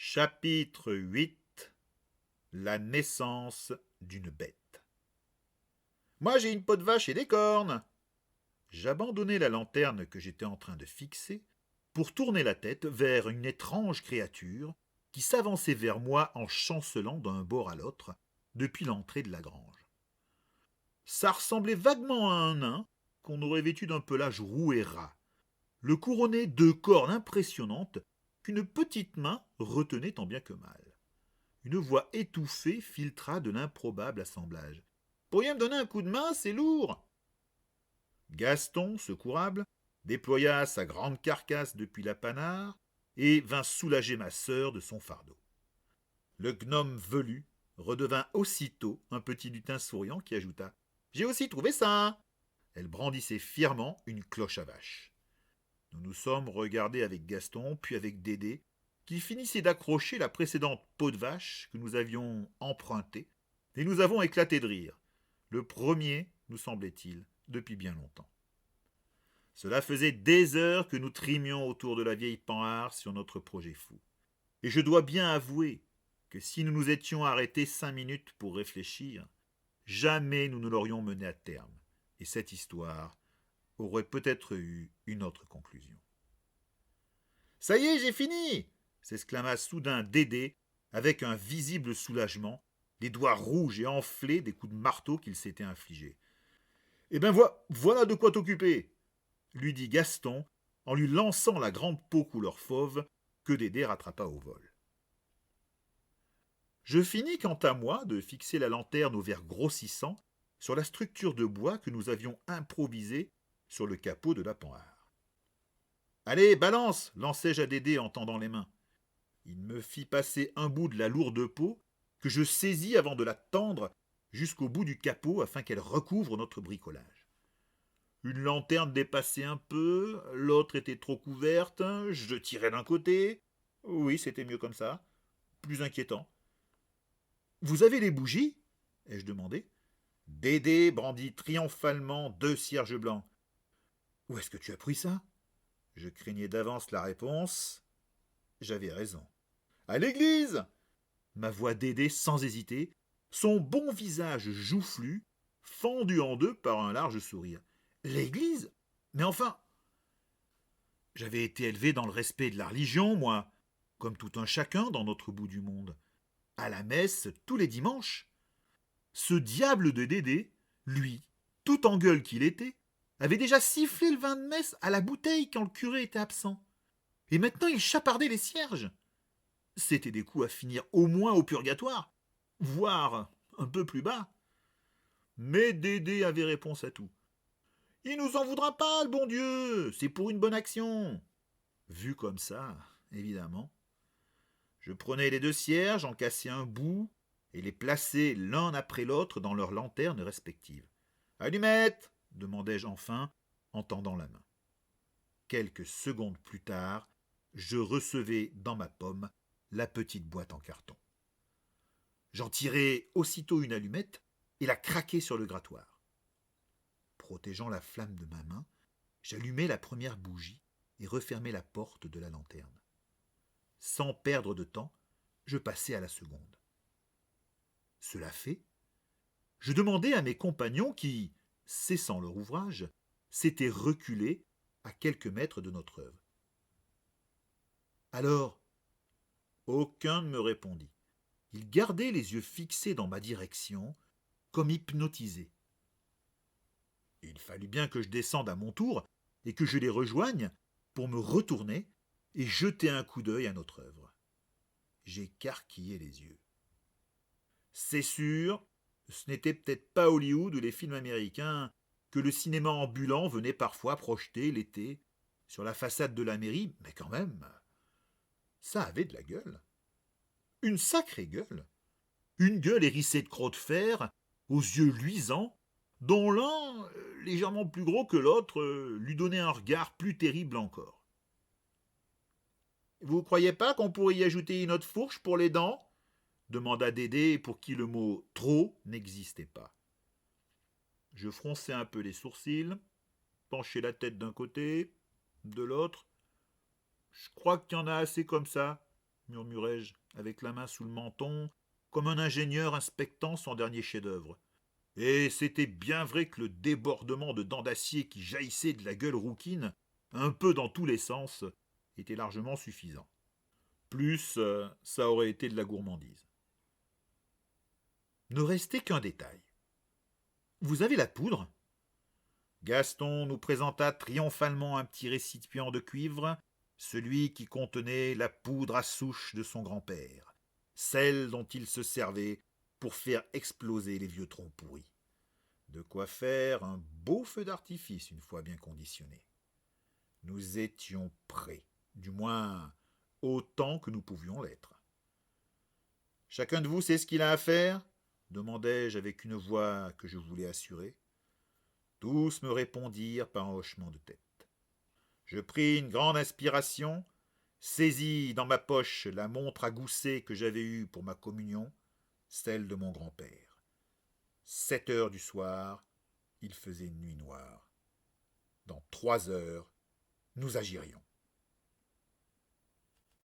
Chapitre 8. La naissance d'une bête. Moi j'ai une peau de vache et des cornes. J'abandonnai la lanterne que j'étais en train de fixer pour tourner la tête vers une étrange créature qui s'avançait vers moi en chancelant d'un bord à l'autre depuis l'entrée de la grange. Ça ressemblait vaguement à un nain qu'on aurait vêtu d'un pelage roux et ras, le couronné de cornes impressionnantes qu'une petite main retenait tant bien que mal. Une voix étouffée filtra de l'improbable assemblage. Pourriez me donner un coup de main, c'est lourd. Gaston, secourable, déploya sa grande carcasse depuis la panard et vint soulager ma sœur de son fardeau. Le gnome velu redevint aussitôt un petit lutin souriant qui ajouta J'ai aussi trouvé ça. Elle brandissait fièrement une cloche à vache. Nous nous sommes regardés avec Gaston, puis avec Dédé, qui finissait d'accrocher la précédente peau de vache que nous avions empruntée, et nous avons éclaté de rire. Le premier, nous semblait-il, depuis bien longtemps. Cela faisait des heures que nous trimions autour de la vieille panhard sur notre projet fou. Et je dois bien avouer que si nous nous étions arrêtés 5 minutes pour réfléchir, jamais nous ne l'aurions mené à terme. Et cette histoire aurait peut-être eu une autre conclusion. Ça y est, j'ai fini s'exclama soudain Dédé, avec un visible soulagement, les doigts rouges et enflés des coups de marteau qu'il s'était infligés. Eh ben voilà de quoi t'occuper lui dit Gaston, en lui lançant la grande peau couleur fauve que Dédé rattrapa au vol. Je finis quant à moi de fixer la lanterne au verre grossissant sur la structure de bois que nous avions improvisée sur le capot de la panhard. Allez, balance lançai-je à Dédé en tendant les mains. Il me fit passer un bout de la lourde peau que je saisis avant de la tendre jusqu'au bout du capot afin qu'elle recouvre notre bricolage. Une lanterne dépassait un peu, l'autre était trop couverte, je tirais d'un côté. Oui, c'était mieux comme ça. Plus inquiétant. Vous avez des bougies ai-je demandé. Dédé brandit triomphalement 2 cierges blancs. Où est-ce que tu as pris ça? Je craignais d'avance la réponse. J'avais raison. À l'église! Ma voix Dédé sans hésiter, son bon visage joufflu, fendu en deux par un large sourire. L'église? Mais enfin! J'avais été élevé dans le respect de la religion, moi, comme tout un chacun dans notre bout du monde. À la messe tous les dimanches. Ce diable de Dédé, lui, tout en gueule qu'il était, avait déjà sifflé le vin de messe à la bouteille quand le curé était absent. Et maintenant il chapardait les cierges. C'étaient des coups à finir au moins au purgatoire, voire un peu plus bas. Mais Dédé avait réponse à tout. Il nous en voudra pas, le bon Dieu, c'est pour une bonne action. Vu comme ça, évidemment. Je prenais les 2 cierges, en cassais un bout, et les plaçais l'un après l'autre dans leurs lanternes respectives. Allumette demandai-je enfin, en tendant la main. Quelques secondes plus tard, je recevais dans ma pomme la petite boîte en carton. J'en tirai aussitôt une allumette et la craquai sur le grattoir. Protégeant la flamme de ma main, j'allumai la première bougie et refermai la porte de la lanterne. Sans perdre de temps, je passai à la seconde. Cela fait, je demandai à mes compagnons qui, cessant leur ouvrage, s'étaient reculés à quelques mètres de notre œuvre. Alors, aucun ne me répondit. Ils gardaient les yeux fixés dans ma direction, comme hypnotisés. Il fallut bien que je descende à mon tour et que je les rejoigne pour me retourner et jeter un coup d'œil à notre œuvre. J'écarquillai les yeux. C'est sûr, ce n'était peut-être pas Hollywood ou les films américains que le cinéma ambulant venait parfois projeter l'été sur la façade de la mairie, mais quand même, ça avait de la gueule. Une sacrée gueule. Une gueule hérissée de crocs de fer, aux yeux luisants, dont l'un, légèrement plus gros que l'autre, lui donnait un regard plus terrible encore. Vous croyez pas qu'on pourrait y ajouter une autre fourche pour les dents demanda Dédé, pour qui le mot trop n'existait pas. Je fronçai un peu les sourcils, penchai la tête d'un côté, de l'autre. Je crois qu'il y en a assez comme ça, murmurai-je, avec la main sous le menton, comme un ingénieur inspectant son dernier chef-d'œuvre. Et c'était bien vrai que le débordement de dents d'acier qui jaillissait de la gueule rouquine, un peu dans tous les sens, était largement suffisant. Plus, ça aurait été de la gourmandise. Ne restait qu'un détail. Vous avez la poudre ? Gaston nous présenta triomphalement un petit récipient de cuivre, celui qui contenait la poudre à souche de son grand-père, celle dont il se servait pour faire exploser les vieux troncs pourris. De quoi faire un beau feu d'artifice une fois bien conditionné. Nous étions prêts, du moins autant que nous pouvions l'être. Chacun de vous sait ce qu'il a à faire ? Demandai-je avec une voix que je voulais assurer. Tous me répondirent par un hochement de tête. Je pris une grande inspiration, saisis dans ma poche la montre à gousset que j'avais eue pour ma communion, celle de mon grand-père. 7 heures du soir, il faisait nuit noire. Dans 3 heures, nous agirions.